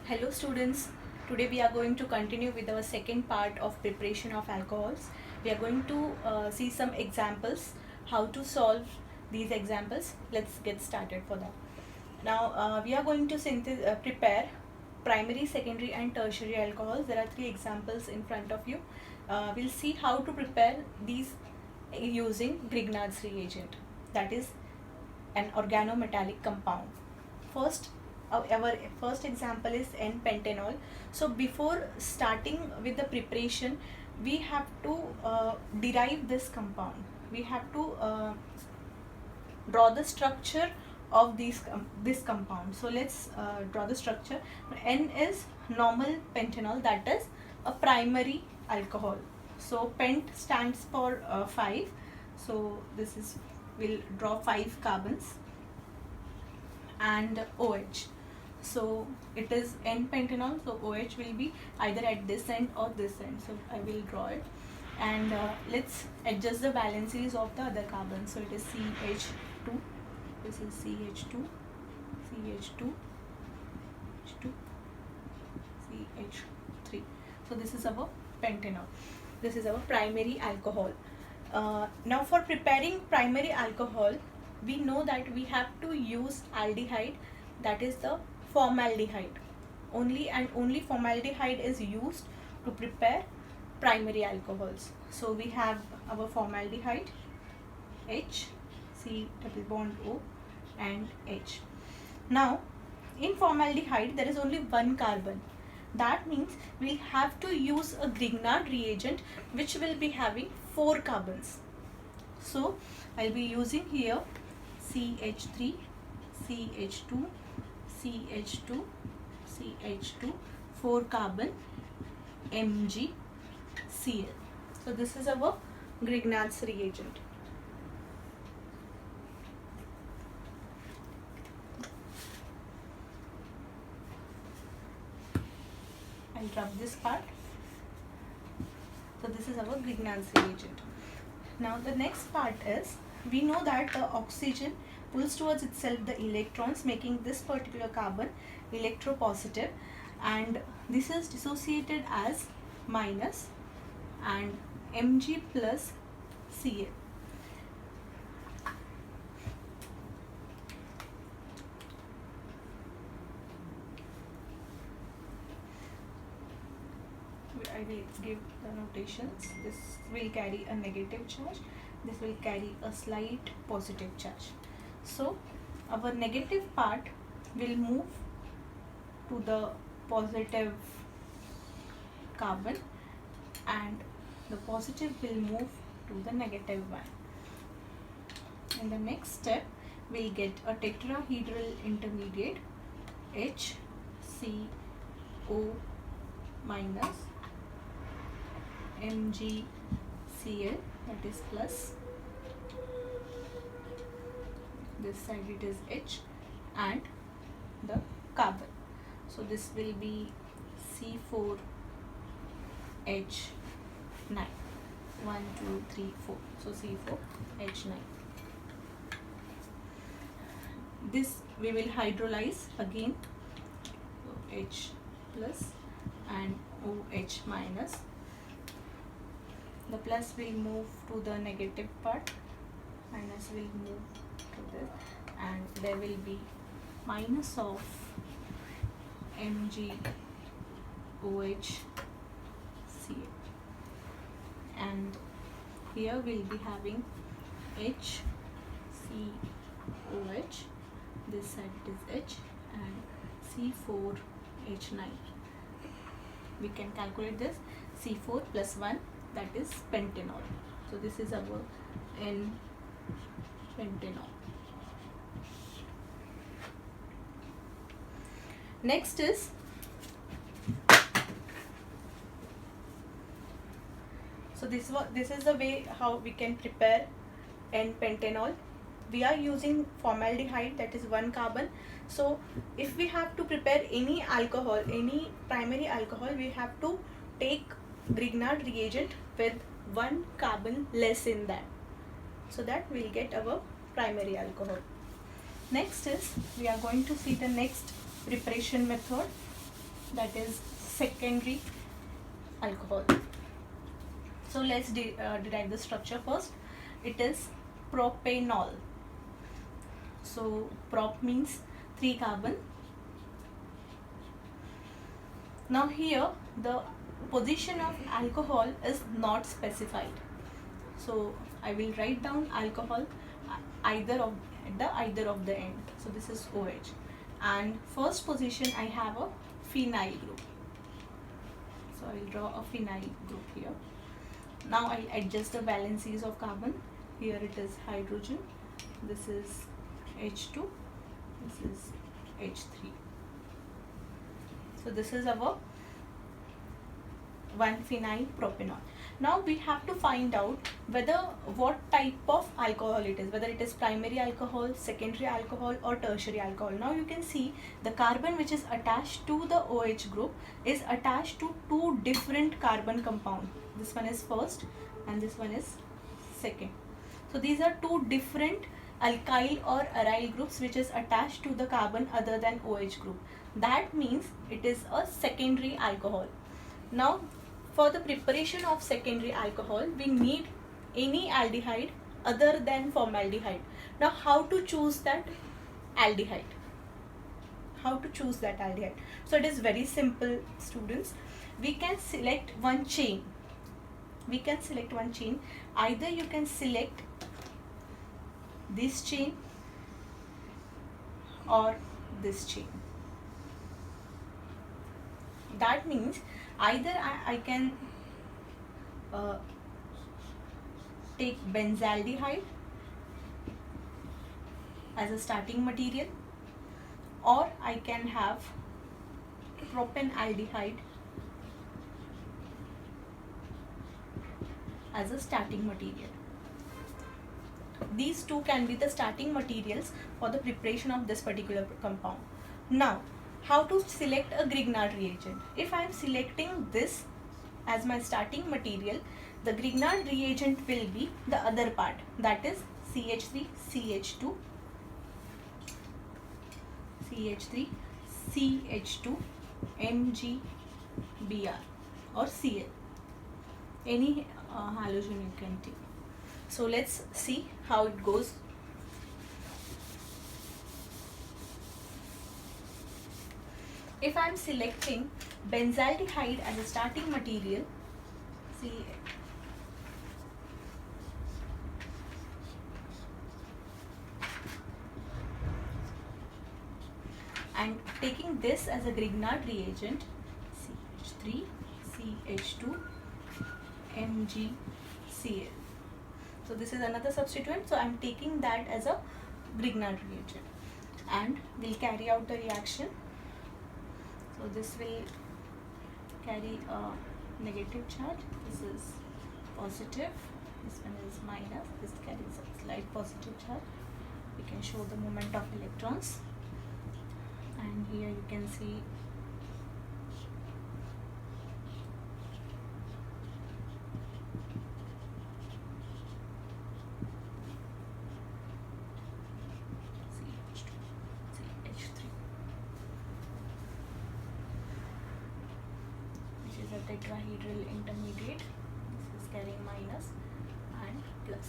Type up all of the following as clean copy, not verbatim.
Hello students, today we are going to continue with our second part of preparation of alcohols. We are going to see some examples, how to solve these examples. Let's get started for that. Now we are going to prepare primary, secondary and tertiary alcohols. There are three examples in front of you. We'll see how to prepare these using Grignard's reagent, that is an organometallic compound. First, our first example is N-pentanol. So before starting with the preparation, we have to derive this compound. We have to draw the structure of this compound. So let's draw the structure. N is normal pentanol, that is a primary alcohol. So pent stands for 5. So this is, we'll draw 5 carbons, and OH. So it is N-pentanol, so OH will be either at this end or this end. So I will draw it, and let's adjust the valencies of the other carbon. So it is CH2, this is CH2, CH2, H2, CH3. So this is our pentanol. This is our primary alcohol. Now for preparing primary alcohol, we know that we have to use aldehyde, that is the formaldehyde. Only and only formaldehyde is used to prepare primary alcohols. So we have our formaldehyde, H, C double bond O and H. Now in formaldehyde there is only one carbon. That means we'll have to use a Grignard reagent which will be having 4 carbons. So I'll be using here CH3, CH2, CH2, CH2, 4 carbon, MgCl. So this is our Grignard's reagent. I'll drop this part. So this is our Grignard's reagent. Now the next part is, we know that the oxygen pulls towards itself the electrons, making this particular carbon electropositive, and this is dissociated as minus and Mg plus Cl. I will give the notations. This will carry a negative charge, this will carry a slight positive charge. So our negative part will move to the positive carbon, and the positive will move to the negative one. In the next step, we'll get a tetrahedral intermediate, HCO minus MgCl, that is plus, this side it is H, and the carbon. So this will be C4H9, 1, 2, 3, 4. So C4H9. This we will hydrolyze again, so H plus and OH minus. The plus will move to the negative part, minus will move to this, and there will be minus of MgOHCl, and here we'll be having HCOH, this side it is H, and C4H9. We can calculate this, C4 plus 1, that is pentanol. So this is our N-pentanol. Next is, so this is the way how we can prepare N-pentanol. We are using formaldehyde, that is 1 carbon. So if we have to prepare any alcohol, any primary alcohol, we have to take Grignard reagent with 1 carbon less in that, so that we'll get our primary alcohol. Next is, we are going to see the next preparation method. that is secondary alcohol. So let's derive the structure first. It is propanol. So prop means 3 carbon. Now here the position of alcohol is not specified. So I will write down alcohol either of the end. So this is OH, and first position I have a phenyl group. So I will draw a phenyl group here. Now I adjust the valencies of carbon. Here it is hydrogen, this is H2, this is H3. So this is our 1-phenyl propanol. Now we have to find out what type of alcohol it is, whether it is primary alcohol, secondary alcohol or tertiary alcohol. Now you can see the carbon which is attached to the OH group is attached to 2 different carbon compound. This one is first and this one is second. So these are 2 different alkyl or aryl groups which is attached to the carbon other than OH group. That means it is a secondary alcohol. Now for the preparation of secondary alcohol, we need any aldehyde other than formaldehyde. Now how to choose that aldehyde? So it is very simple, students. We can select one chain. Either you can select this chain or this chain. That means either I can take benzaldehyde as a starting material, or I can have propanaldehyde as a starting material. These 2 can be the starting materials for the preparation of this particular compound. Now, how to select a Grignard reagent? If I am selecting this as my starting material, the Grignard reagent will be the other part, that is CH3, CH2, MgBr or Cl. Any halogen you can take. So let's see how it goes. If I am selecting benzaldehyde as a starting material, and taking this as a Grignard reagent, CH3, CH2, MgCl. So this is another substituent, so I am taking that as a Grignard reagent, and we'll carry out the reaction. So this will carry a negative charge, this is positive, this one is minus, this carries a slight positive charge. We can show the movement of electrons, and here you can see tetrahedral intermediate. This is carrying minus and plus.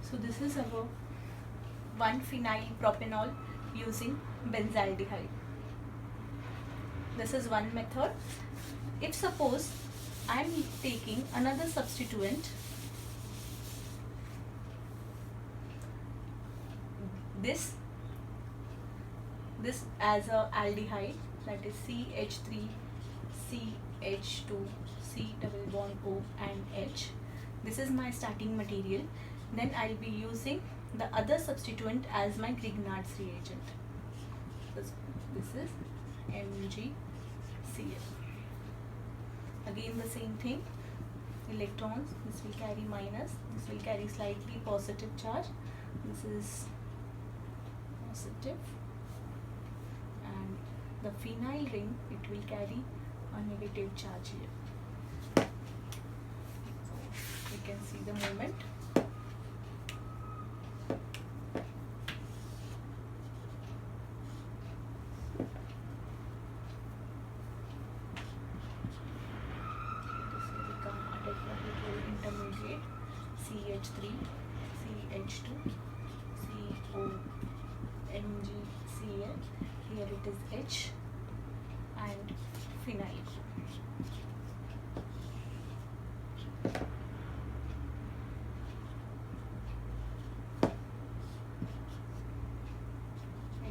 So this is our 1-phenyl propanol using benzaldehyde. This is one method. If suppose I am taking another substituent, this as a aldehyde, that is CH3, CH2, C double bond O and H. This is my starting material. Then I'll be using the other substituent as my Grignard's reagent. this is MgCl. Again the same thing, electrons, this will carry minus, this will carry slightly positive charge, this is positive, and the phenyl ring, it will carry a negative charge here. So we can see the movement. Intermediate CH3, CH2, CO, MgCl, here it is H, and phenyl group.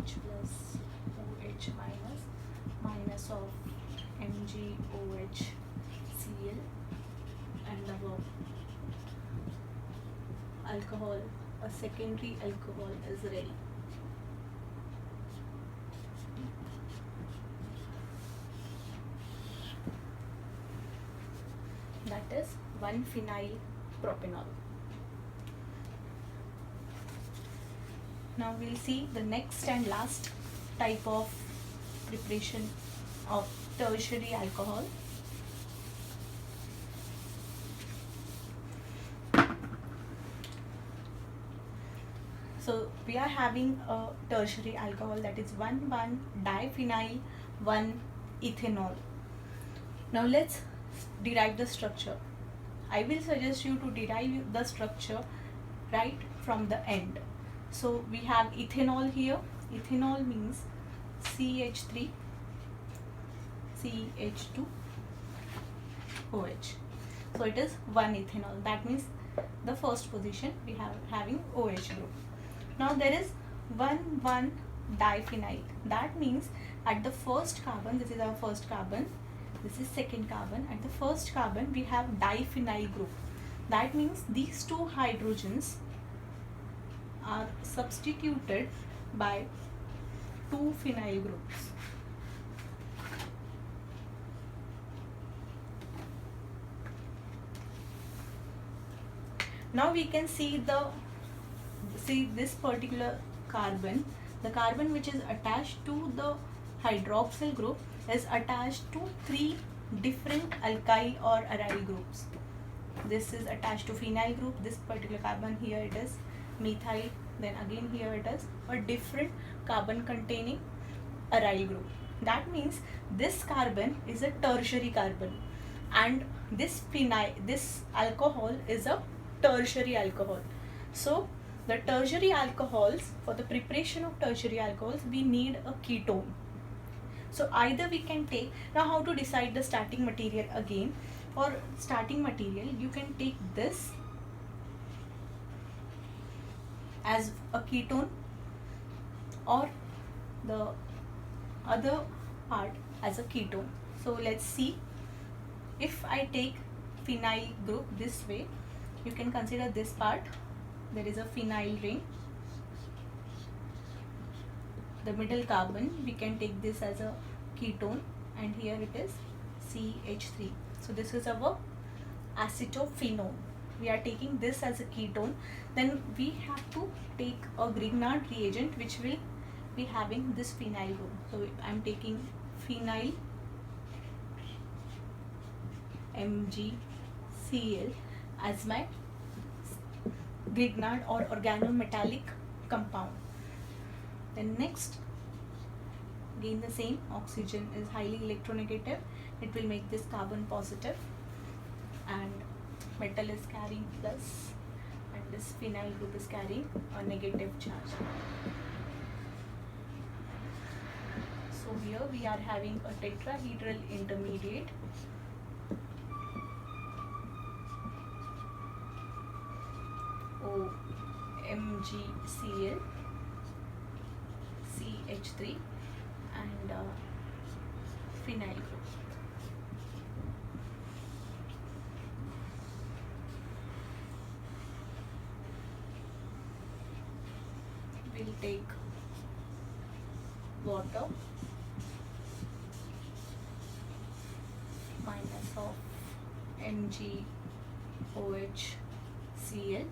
H plus OH minus, minus of MgOHCl, and our alcohol, a secondary alcohol is ready. That is 1-phenyl propanol. Now we'll see the next and last type of preparation of tertiary alcohol. So we are having a tertiary alcohol, that is 1,1-diphenyl 1-ethanol. Now let's derive the structure. I will suggest you to derive the structure right from the end. So we have ethanol here. Ethanol means CH3, CH2, OH. So it is 1-ethanol. That means the first position we have having OH group. Now there is 1,1-diphenyl. That means at the first carbon, this is our first carbon, this is second carbon. At the first carbon we have diphenyl group. That means these two hydrogens are substituted by 2 phenyl groups. Now we can see this particular carbon, the carbon which is attached to the hydroxyl group is attached to 3 different alkyl or aryl groups. This is attached to phenyl group, this particular carbon here it is methyl, then again here it is a different carbon containing aryl group. That means this carbon is a tertiary carbon, and this alcohol is a tertiary alcohol. So the tertiary alcohols, for the preparation of tertiary alcohols we need a ketone. So either we can take, now how to decide the starting material again. For starting material you can take this as a ketone or the other part as a ketone. So let's see, if I take phenyl group this way, you can consider this part, there is a phenyl ring, the middle carbon we can take this as a ketone, and here it is CH3. So this is our acetophenone. We are taking this as a ketone. Then we have to take a Grignard reagent which will be having this phenyl group. So I am taking phenyl MgCl as my Grignard or organometallic compound. Then next, again the same, oxygen is highly electronegative, it will make this carbon positive, and metal is carrying plus, and this phenyl group is carrying a negative charge. So here we are having a tetrahedral intermediate OMgCl, CH3, and phenyl group. We'll take water minus of MgOH Cl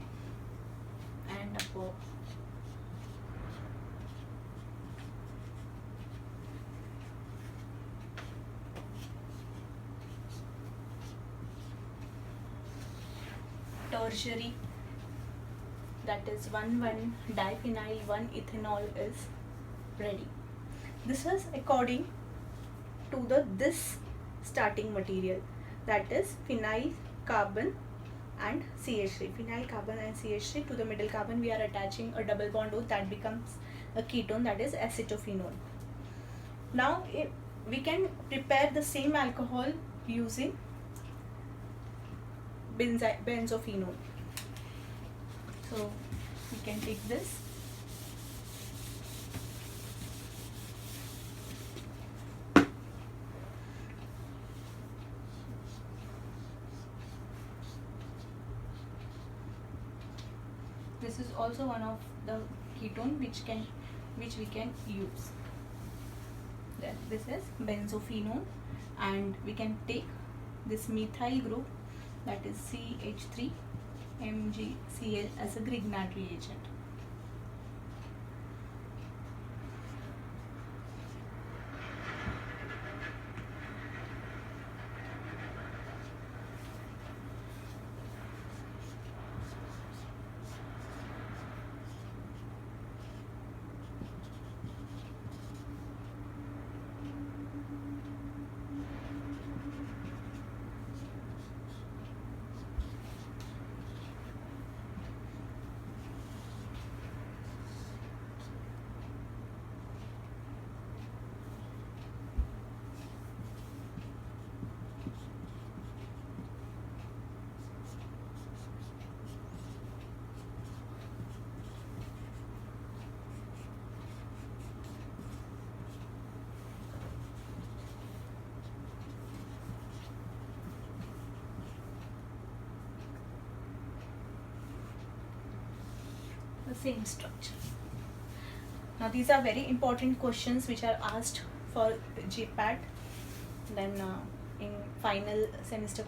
and above tertiary, that is 1,1-diphenyl 1-ethanol is ready. This is according to this starting material, that is phenyl carbon and CH3. Phenyl carbon and CH3, to the middle carbon we are attaching a double bond O, that becomes a ketone, that is acetophenone. Now we can prepare the same alcohol using benzophenone. So we can take this. This is also one of the ketone which we can use. Then this is benzophenone, and we can take this methyl group, that is CH3MgCl, as a Grignard reagent. The same structure. Now these are very important questions which are asked for JPAT, then in final semester